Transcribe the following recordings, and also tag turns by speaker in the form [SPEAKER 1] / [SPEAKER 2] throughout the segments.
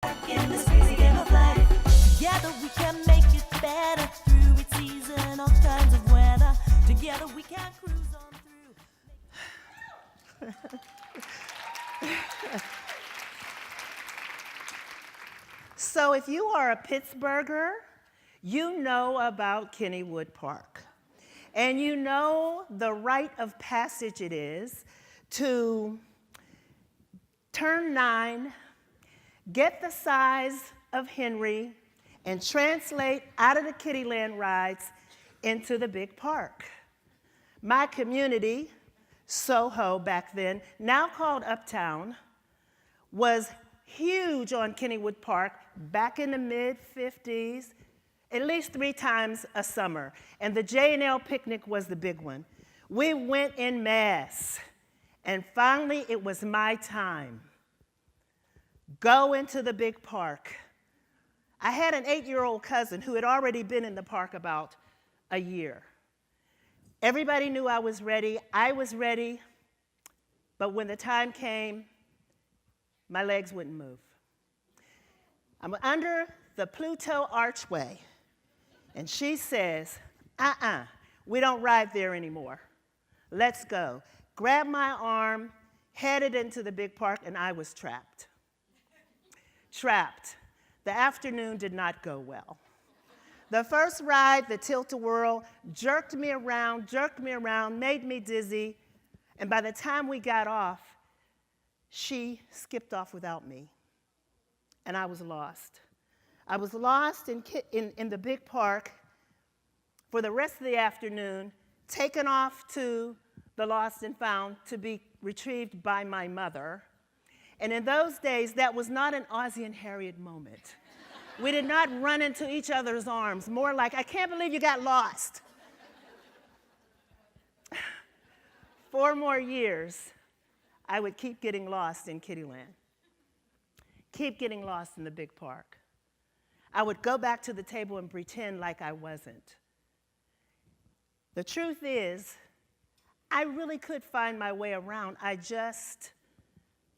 [SPEAKER 1] In this crazy game of life, together we can make it better through each season, all kinds of weather. Together we can cruise on through.
[SPEAKER 2] So if you are a Pittsburgher, you know about Kennywood Park. And you know the rite of passage it is to turn 9, get the size of Henry, and translate out of the kiddie-land rides into the big park. My community, Soho back then, now called Uptown, was huge on Kennywood Park back in the mid-50s, at least 3 times a summer. And the J&L picnic was the big one. We went en masse. And finally, it was my time. Go into the big park. I had an 8-year-old cousin who had already been in the park about a year. Everybody knew I was ready. I was ready. But when the time came, my legs wouldn't move. I'm under the Pluto archway, and she says, we don't ride there anymore. Let's go. Grabbed my arm, headed into the big park, and I was trapped. Trapped. The afternoon did not go well. The first ride, the tilt-a-whirl, jerked me around, made me dizzy, and by the time we got off, she skipped off without me, and I was lost. I was lost in the big park for the rest of the afternoon, taken off to the Lost and Found to be retrieved by my mother. And in those days, that was not an Ozzie and Harriet moment. We did not run into each other's arms, more like, I can't believe you got lost. 4 more years, I would keep getting lost in Kiddie-land, keep getting lost in the big park. I would go back to the table and pretend like I wasn't. The truth is, I really could find my way around. I just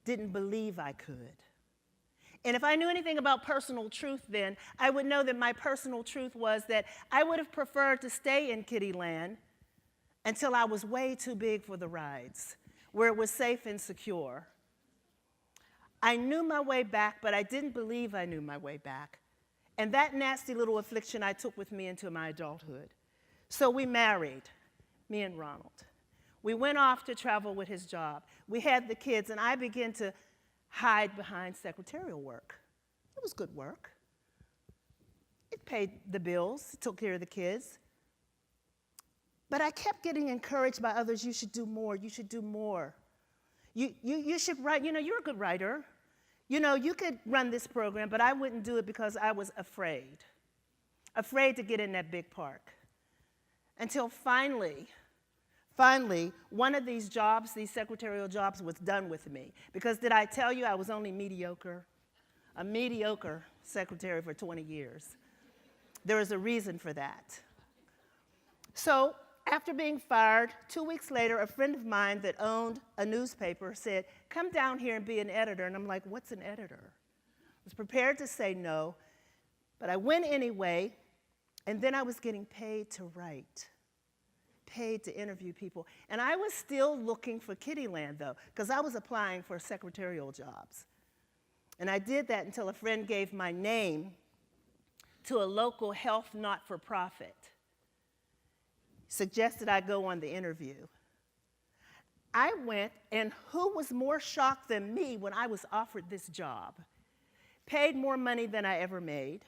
[SPEAKER 2] didn't believe I could. And if I knew anything about personal truth then, I would know that my personal truth was that I would have preferred to stay in Kiddie-land until I was way too big for the rides, where it was safe and secure. I knew my way back, but I didn't believe I knew my way back. And that nasty little affliction I took with me into my adulthood. So we married, me and Ronald. We went off to travel with his job. We had the kids, and I began to hide behind secretarial work. It was good work. It paid the bills, it took care of the kids. But I kept getting encouraged by others, you should do more, you should do more. You should write, you're a good writer. You could run this program, but I wouldn't do it because I was afraid to get in that big park. Until finally, one of these jobs, these secretarial jobs, was done with me. Because did I tell you I was only mediocre? A mediocre secretary for 20 years. There is a reason for that. So after being fired, 2 weeks later, a friend of mine that owned a newspaper said, come down here and be an editor. And I'm like, what's an editor? I was prepared to say no, but I went anyway, and then I was getting paid to write, paid to interview people. And I was still looking for Kiddie-land, though, because I was applying for secretarial jobs. And I did that until a friend gave my name to a local health not-for-profit. Suggested I go on the interview. I went, and who was more shocked than me when I was offered this job? Paid more money than I ever made.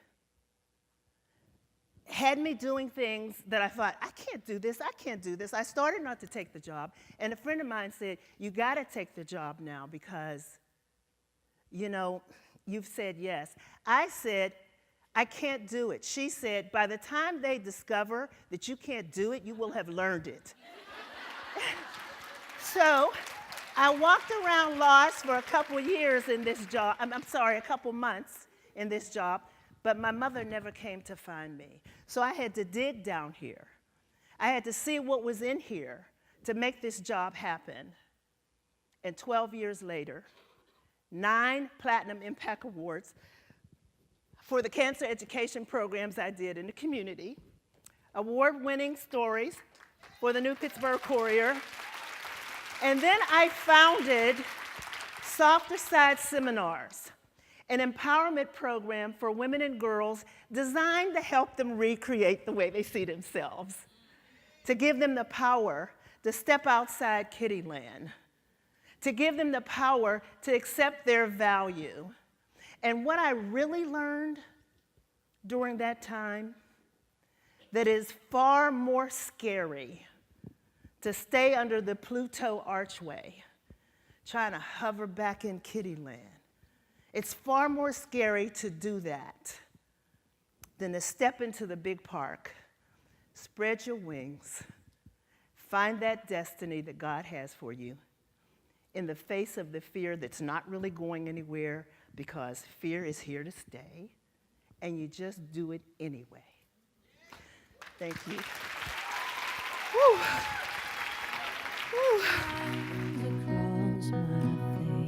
[SPEAKER 2] Had me doing things that I thought, I can't do this, I can't do this. I started not to take the job, and a friend of mine said, you gotta take the job now because, you've said yes. I said, I can't do it. She said, by the time they discover that you can't do it, you will have learned it. So I walked around lost for a couple years in this job, a couple months in this job, but my mother never came to find me. So I had to dig down here. I had to see what was in here to make this job happen. And 12 years later, 9 Platinum Impact Awards, for the cancer education programs I did in the community, award-winning stories for the New Pittsburgh Courier, and then I founded Softer Side Seminars, an empowerment program for women and girls designed to help them recreate the way they see themselves, to give them the power to step outside kiddie-land, to give them the power to accept their value. And what I really learned during that time, that is far more scary to stay under the Pluto archway, trying to hover back in kiddie-land. It's far more scary to do that than to step into the big park, spread your wings, find that destiny that God has for you in the face of the fear that's not really going anywhere, because fear is here to stay, and you just do it anyway. Thank you. Woo. Woo.